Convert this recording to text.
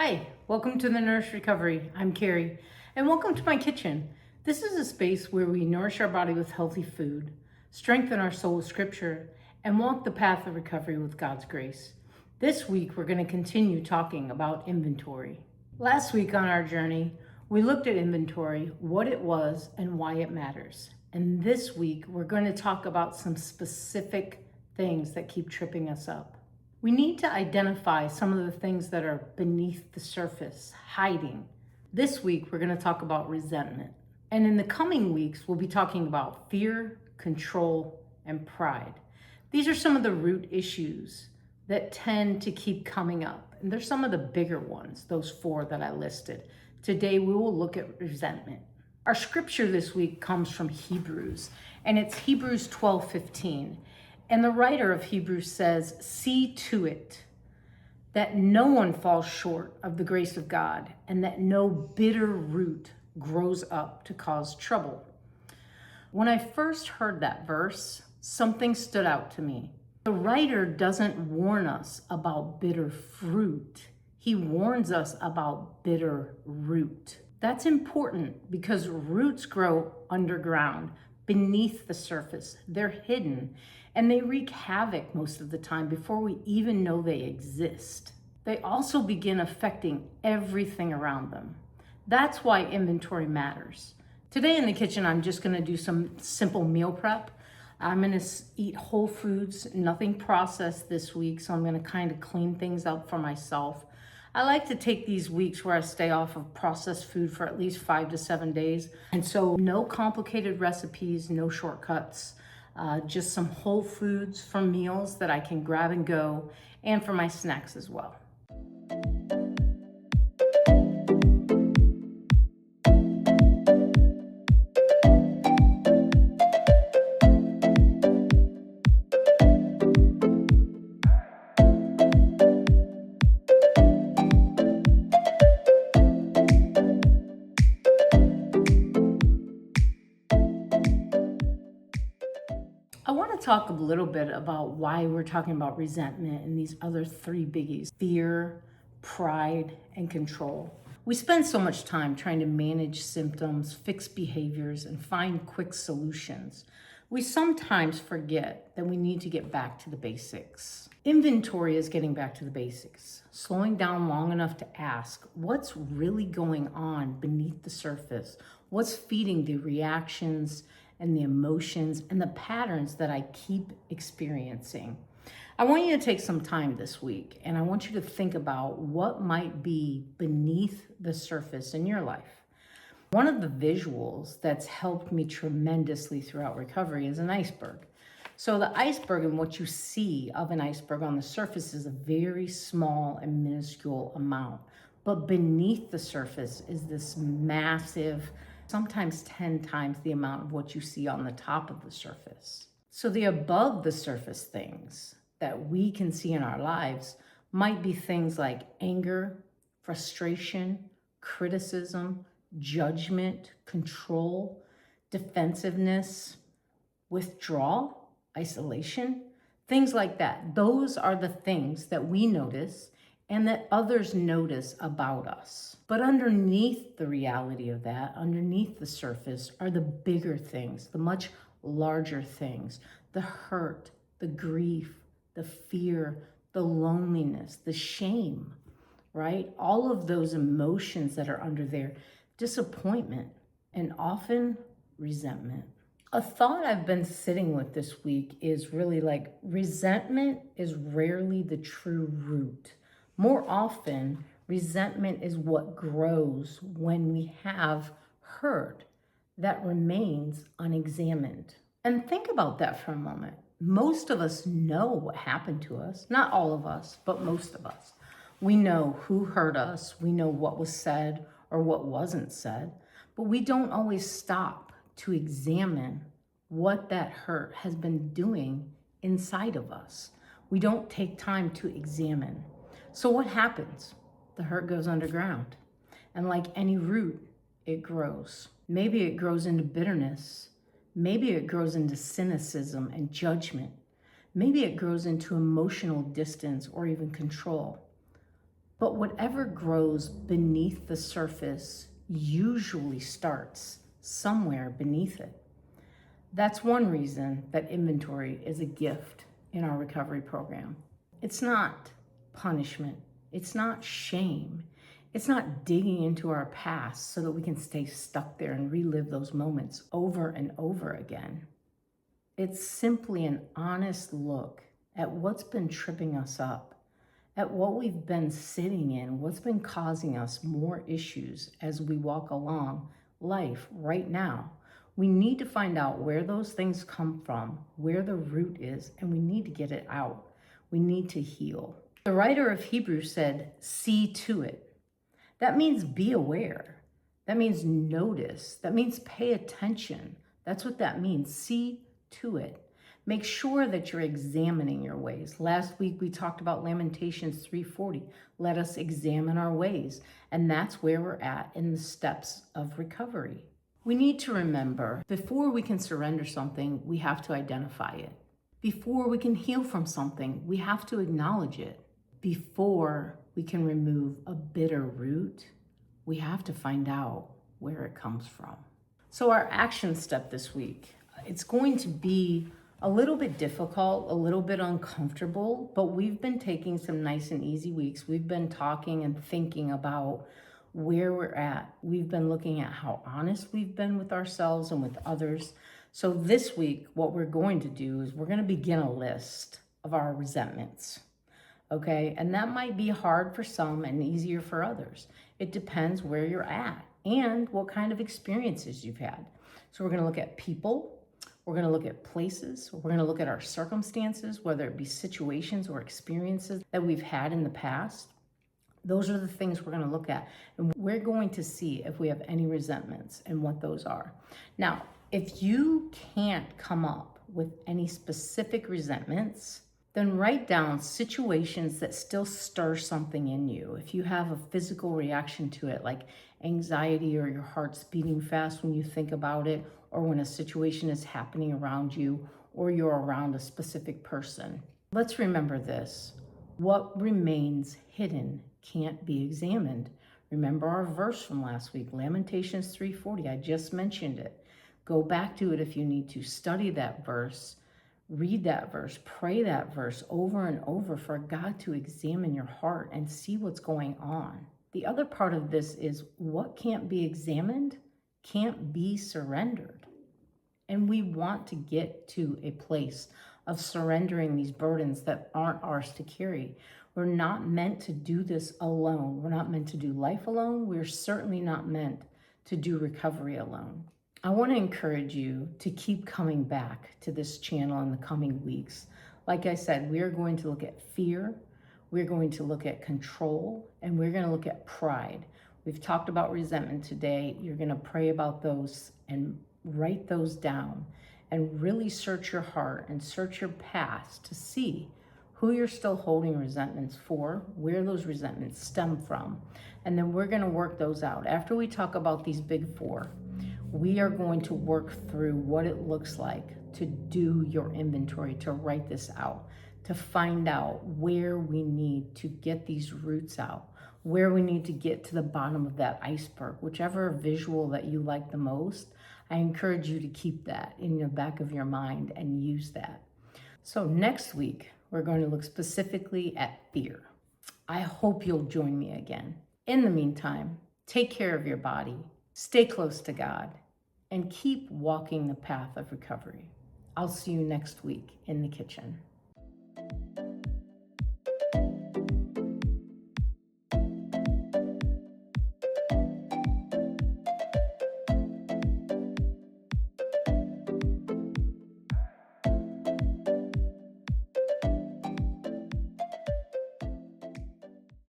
Hi, welcome to the Nourished Recovery. I'm Carrie, and welcome to my kitchen. This is a space where we nourish our body with healthy food, strengthen our soul with scripture, and walk the path of recovery with God's grace. This week, we're going to continue talking about inventory. Last week on our journey, we looked at inventory, what it was, and why it matters. And this week, we're going to talk about some specific things that keep tripping us up. We need to identify some of the things that are beneath the surface, hiding. This week, we're going to talk about resentment. And in the coming weeks, we'll be talking about fear, control, and pride. These are some of the root issues that tend to keep coming up. And they're some of the bigger ones, those 4 that I listed. Today, we will look at resentment. Our scripture this week comes from Hebrews, and it's Hebrews 12:15. And the writer of Hebrews says, "See to it that no one falls short of the grace of God, and that no bitter root grows up to cause trouble." When I first heard that verse, something stood out to me. The writer doesn't warn us about bitter fruit. He warns us about bitter root. That's important because roots grow underground, beneath the surface. They're hidden, and they wreak havoc most of the time before we even know they exist. They also begin affecting everything around them. That's why inventory matters. Today in the kitchen, I'm just gonna do some simple meal prep. I'm gonna eat whole foods, nothing processed this week, so I'm gonna kind of clean things up for myself. I like to take these weeks where I stay off of processed food for at least 5 to 7 days. And so no complicated recipes, no shortcuts, just some whole foods for meals that I can grab and go, and for my snacks as well. I want to talk a little bit about why we're talking about resentment and these other 3 biggies: fear, pride, and control. We spend so much time trying to manage symptoms, fix behaviors, and find quick solutions. We sometimes forget that we need to get back to the basics. Inventory is getting back to the basics, slowing down long enough to ask, what's really going on beneath the surface? What's feeding the reactions and the emotions and the patterns that I keep experiencing? I want you to take some time this week, and I want you to think about what might be beneath the surface in your life. One of the visuals that's helped me tremendously throughout recovery is an iceberg. So the iceberg, and what you see of an iceberg on the surface, is a very small and minuscule amount. But beneath the surface is this massive, sometimes 10 times the amount of what you see on the top of the surface. So the above the surface things that we can see in our lives might be things like anger, frustration, criticism, judgment, control, defensiveness, withdrawal, isolation, things like that. Those are the things that we notice and that others notice about us. But underneath the reality of that, underneath the surface, are the bigger things, the much larger things: the hurt, the grief, the fear, the loneliness, the shame, right? All of those emotions that are under there, disappointment, and often resentment. A thought I've been sitting with this week is really like, resentment is rarely the true root. More often, resentment is what grows when we have hurt that remains unexamined. And think about that for a moment. Most of us know what happened to us. Not all of us, but most of us. We know who hurt us. We know what was said or what wasn't said. But we don't always stop to examine what that hurt has been doing inside of us. We don't take time to examine. So what happens? The hurt goes underground. And like any root, it grows. Maybe it grows into bitterness. Maybe it grows into cynicism and judgment. Maybe it grows into emotional distance or even control. But whatever grows beneath the surface usually starts somewhere beneath it. That's one reason that inventory is a gift in our recovery program. It's not punishment. It's not shame. It's not digging into our past so that we can stay stuck there and relive those moments over and over again. It's simply an honest look at what's been tripping us up, at what we've been sitting in, what's been causing us more issues as we walk along life right now. We need to find out where those things come from, where the root is, and we need to get it out. We need to heal. The writer of Hebrews said, see to it. That means be aware. That means notice. That means pay attention. That's what that means. See to it. Make sure that you're examining your ways. Last week we talked about Lamentations 3:40. Let us examine our ways. And that's where we're at in the steps of recovery. We need to remember, before we can surrender something, we have to identify it. Before we can heal from something, we have to acknowledge it. Before we can remove a bitter root, we have to find out where it comes from. So our action step this week, it's going to be a little bit difficult, a little bit uncomfortable, but we've been taking some nice and easy weeks. We've been talking and thinking about where we're at. We've been looking at how honest we've been with ourselves and with others. So this week, what we're going to do is we're going to begin a list of our resentments. Okay, and that might be hard for some and easier for others. It depends where you're at and what kind of experiences you've had. So we're going to look at people. We're going to look at places. We're going to look at our circumstances, whether it be situations or experiences that we've had in the past. Those are the things we're going to look at. And we're going to see if we have any resentments and what those are. Now, if you can't come up with any specific resentments, then write down situations that still stir something in you. If you have a physical reaction to it, like anxiety or your heart's beating fast when you think about it, or when a situation is happening around you, or you're around a specific person. Let's remember this. What remains hidden can't be examined. Remember our verse from last week, Lamentations 3:40. I just mentioned it. Go back to it if you need to. Study that verse. Read that verse, pray that verse over and over for God to examine your heart and see what's going on. The other part of this is what can't be examined can't be surrendered. And we want to get to a place of surrendering these burdens that aren't ours to carry. We're not meant to do this alone. We're not meant to do life alone. We're certainly not meant to do recovery alone. I want to encourage you to keep coming back to this channel in the coming weeks. Like I said, we are going to look at fear, we're going to look at control, and we're going to look at pride. We've talked about resentment today. You're going to pray about those and write those down and really search your heart and search your past to see who you're still holding resentments for, where those resentments stem from. And then we're going to work those out. After we talk about these big four, we are going to work through what it looks like to do your inventory, to write this out, to find out where we need to get these roots out, where we need to get to the bottom of that iceberg, whichever visual that you like the most. I encourage you to keep that in the back of your mind and use that. So next week, we're going to look specifically at fear. I hope you'll join me again. In the meantime, take care of your body, stay close to God, and keep walking the path of recovery. I'll see you next week in the kitchen.